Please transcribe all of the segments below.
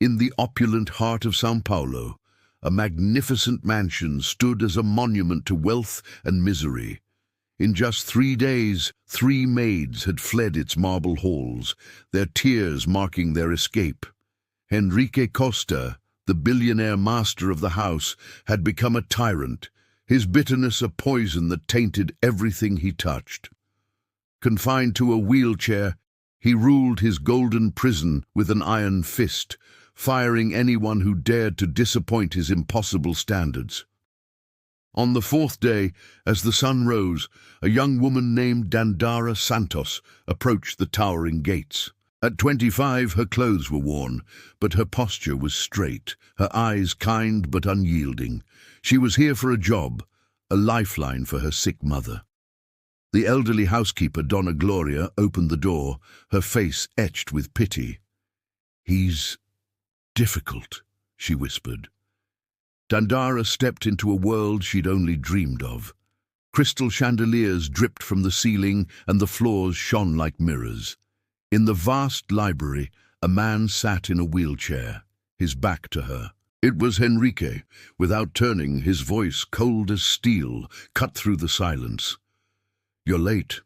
In the opulent heart of São Paulo, a magnificent mansion stood as a monument to wealth and misery. In just 3 days, 3 maids had fled its marble halls, their tears marking their escape. Henrique Costa, the billionaire master of the house, had become a tyrant, his bitterness a poison that tainted everything he touched. Confined to a wheelchair, he ruled his golden prison with an iron fist, firing anyone who dared to disappoint his impossible standards. On the 4th day, as the sun rose, a young woman named Dandara Santos approached the towering gates. At 25, her clothes were worn, but her posture was straight, her eyes kind but unyielding. She was here for a job, a lifeline for her sick mother. The elderly housekeeper, Donna Gloria, opened the door, her face etched with pity. "He's difficult," she whispered. Dandara stepped into a world she'd only dreamed of. Crystal chandeliers dripped from the ceiling and the floors shone like mirrors. In the vast library, a man sat in a wheelchair, his back to her. It was Henrique. Without turning, his voice, cold as steel, cut through the silence. "You're late."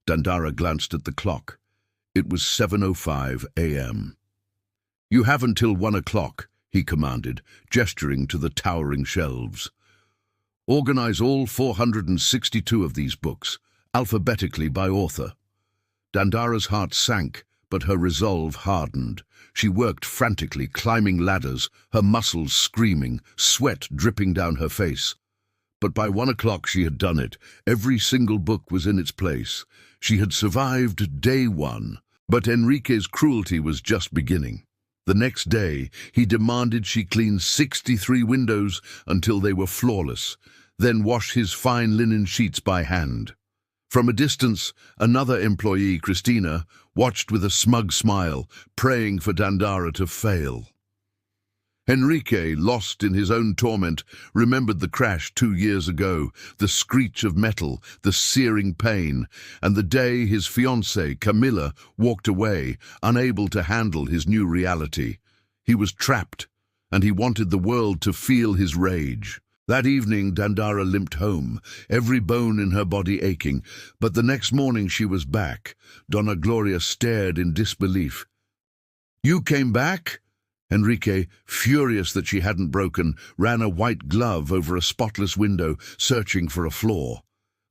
Dandara glanced at the clock. It was 7:05 a.m. "You have until 1 o'clock, he commanded, gesturing to the towering shelves. "Organize all 462 of these books, alphabetically by author." Dandara's heart sank, but her resolve hardened. She worked frantically, climbing ladders, her muscles screaming, sweat dripping down her face. But by 1 o'clock she had done it. Every single book was in its place. She had survived day 1, but Henrique's cruelty was just beginning. The next day, he demanded she clean 63 windows until they were flawless, then wash his fine linen sheets by hand. From a distance, another employee, Christina, watched with a smug smile, praying for Dandara to fail. Henrique, lost in his own torment, remembered the crash 2 years ago, the screech of metal, the searing pain, and the day his fiancée, Camilla, walked away, unable to handle his new reality. He was trapped, and he wanted the world to feel his rage. That evening, Dandara limped home, every bone in her body aching, but the next morning she was back. Donna Gloria stared in disbelief. "You came back?" Henrique, furious that she hadn't broken, ran a white glove over a spotless window, searching for a flaw.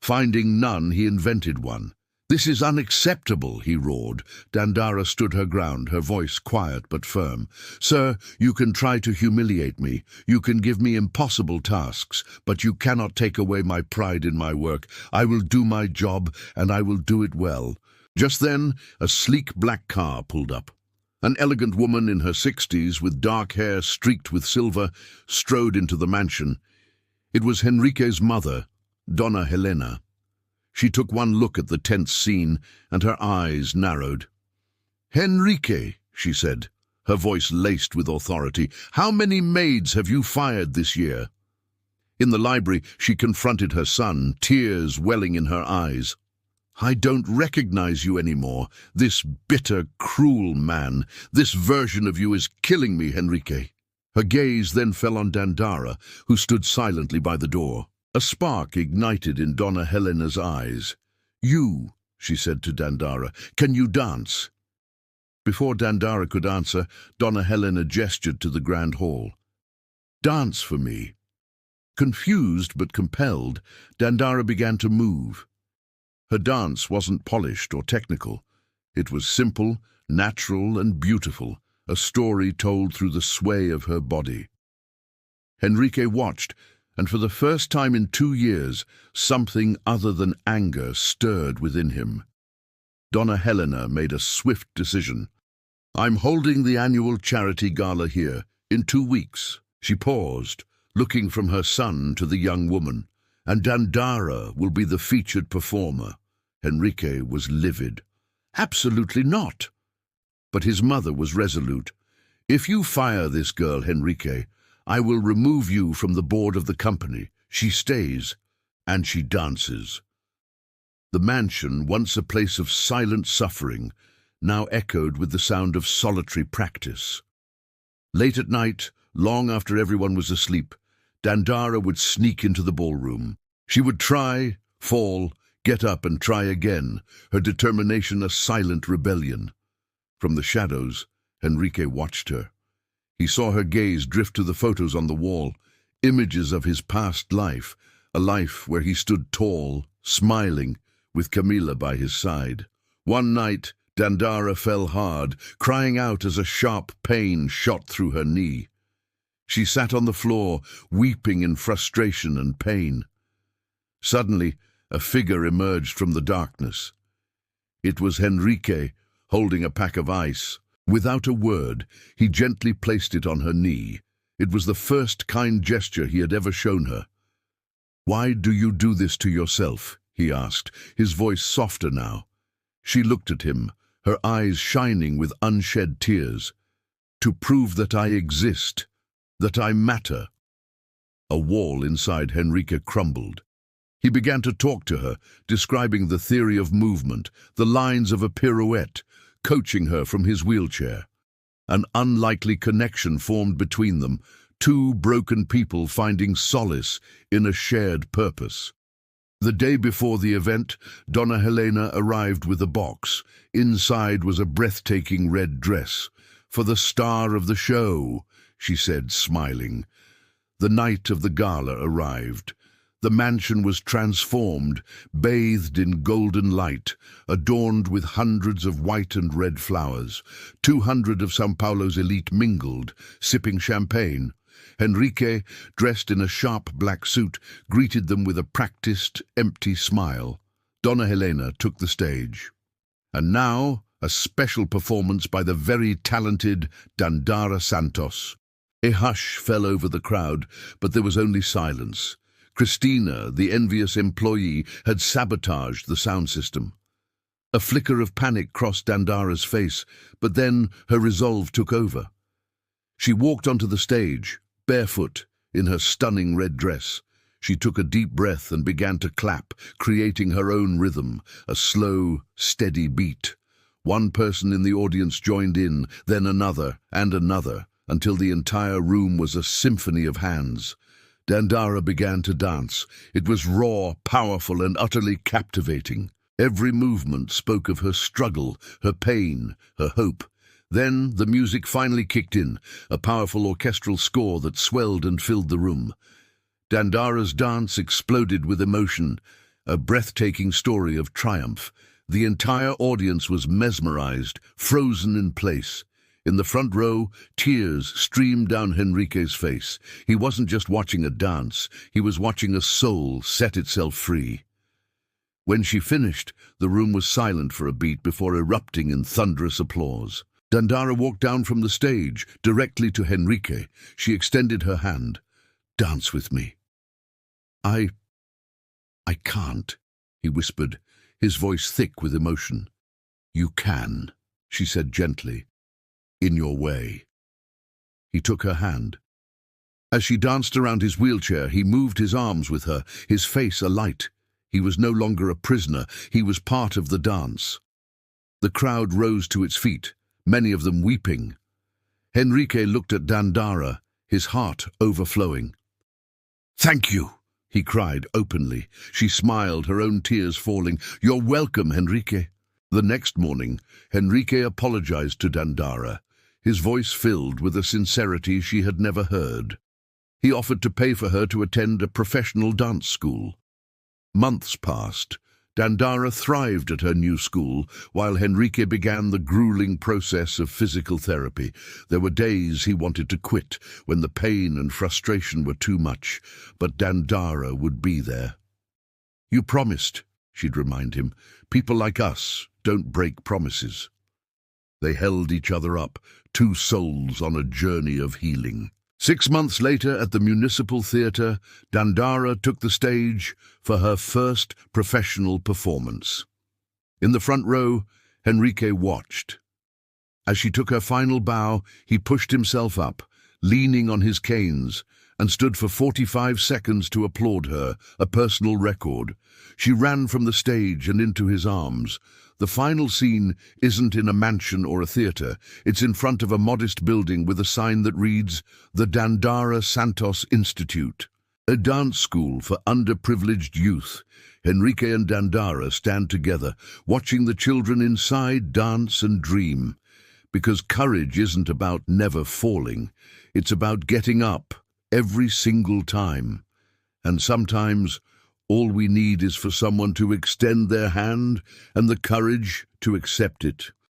Finding none, he invented one. "This is unacceptable," he roared. Dandara stood her ground, her voice quiet but firm. "Sir, you can try to humiliate me. You can give me impossible tasks, but you cannot take away my pride in my work. I will do my job, and I will do it well." Just then, a sleek black car pulled up. An elegant woman in her 60s, with dark hair streaked with silver, strode into the mansion. It was Henrique's mother, Donna Helena. She took one look at the tense scene, and her eyes narrowed. "Henrique," she said, her voice laced with authority, "how many maids have you fired this year?" In the library, she confronted her son, tears welling in her eyes. "I don't recognize you anymore. This bitter, cruel man. This version of you is killing me, Henrique." Her gaze then fell on Dandara, who stood silently by the door. A spark ignited in Donna Helena's eyes. "You," she said to Dandara, "can you dance?" Before Dandara could answer, Donna Helena gestured to the grand hall. "Dance for me." Confused but compelled, Dandara began to move. Her dance wasn't polished or technical. It was simple, natural, and beautiful, a story told through the sway of her body. Henrique watched, and for the first time in 2 years, something other than anger stirred within him. Donna Helena made a swift decision. "I'm holding the annual charity gala here, in 2 weeks." She paused, looking from her son to the young woman. "And Dandara will be the featured performer." Henrique was livid. "Absolutely not." But his mother was resolute. "If you fire this girl, Henrique, I will remove you from the board of the company. She stays, and she dances." The mansion, once a place of silent suffering, now echoed with the sound of solitary practice. Late at night, long after everyone was asleep, Dandara would sneak into the ballroom. She would try, fall, get up and try again, her determination a silent rebellion. From the shadows, Henrique watched her. He saw her gaze drift to the photos on the wall, images of his past life, a life where he stood tall, smiling, with Camila by his side. One night, Dandara fell hard, crying out as a sharp pain shot through her knee. She sat on the floor, weeping in frustration and pain. Suddenly, a figure emerged from the darkness. It was Henrique, holding a pack of ice. Without a word, he gently placed it on her knee. It was the first kind gesture he had ever shown her. "Why do you do this to yourself?" he asked, his voice softer now. She looked at him, her eyes shining with unshed tears. "To prove that I exist, that I matter." A wall inside Henrique crumbled. He began to talk to her, describing the theory of movement, the lines of a pirouette, coaching her from his wheelchair. An unlikely connection formed between them, two broken people finding solace in a shared purpose. The day before the event, Donna Helena arrived with a box. Inside was a breathtaking red dress. "For the star of the show," she said, smiling. The night of the gala arrived. The mansion was transformed, bathed in golden light, adorned with hundreds of white and red flowers. 200 of São Paulo's elite mingled, sipping champagne. Henrique, dressed in a sharp black suit, greeted them with a practiced, empty smile. Donna Helena took the stage. And now, a special performance by the very talented Dandara Santos. A hush fell over the crowd, but there was only silence. Christina, the envious employee, had sabotaged the sound system. A flicker of panic crossed Dandara's face, but then her resolve took over. She walked onto the stage, barefoot, in her stunning red dress. She took a deep breath and began to clap, creating her own rhythm, a slow, steady beat. One person in the audience joined in, then another, and another, until the entire room was a symphony of hands. Dandara began to dance. It was raw, powerful, and utterly captivating. Every movement spoke of her struggle, her pain, her hope. Then the music finally kicked in, a powerful orchestral score that swelled and filled the room. Dandara's dance exploded with emotion, a breathtaking story of triumph. The entire audience was mesmerized, frozen in place. In the front row, tears streamed down Henrique's face. He wasn't just watching a dance, he was watching a soul set itself free. When she finished, the room was silent for a beat before erupting in thunderous applause. Dandara walked down from the stage, directly to Henrique. She extended her hand. "Dance with me." I can't," he whispered, his voice thick with emotion. "You can," she said gently. "In your way." He took her hand. As she danced around his wheelchair, he moved his arms with her, his face alight. He was no longer a prisoner, he was part of the dance. The crowd rose to its feet, many of them weeping. Henrique looked at Dandara, his heart overflowing. "Thank you," he cried openly. She smiled, her own tears falling. "You're welcome, Henrique." The next morning, Henrique apologized to Dandara, his voice filled with a sincerity she had never heard. He offered to pay for her to attend a professional dance school. Months passed. Dandara thrived at her new school, while Henrique began the grueling process of physical therapy. There were days he wanted to quit, when the pain and frustration were too much, but Dandara would be there. "You promised," she'd remind him. "People like us don't break promises." They held each other up, two souls on a journey of healing. 6 months later, at the Municipal Theatre, Dandara took the stage for her first professional performance. In the front row, Henrique watched. As she took her final bow, he pushed himself up, leaning on his canes, and stood for 45 seconds to applaud her, a personal record. She ran from the stage and into his arms. The final scene isn't in a mansion or a theatre. It's in front of a modest building with a sign that reads, "The Dandara Santos Institute," a dance school for underprivileged youth. Henrique and Dandara stand together, watching the children inside dance and dream. Because courage isn't about never falling. It's about getting up every single time. And sometimes all we need is for someone to extend their hand and the courage to accept it.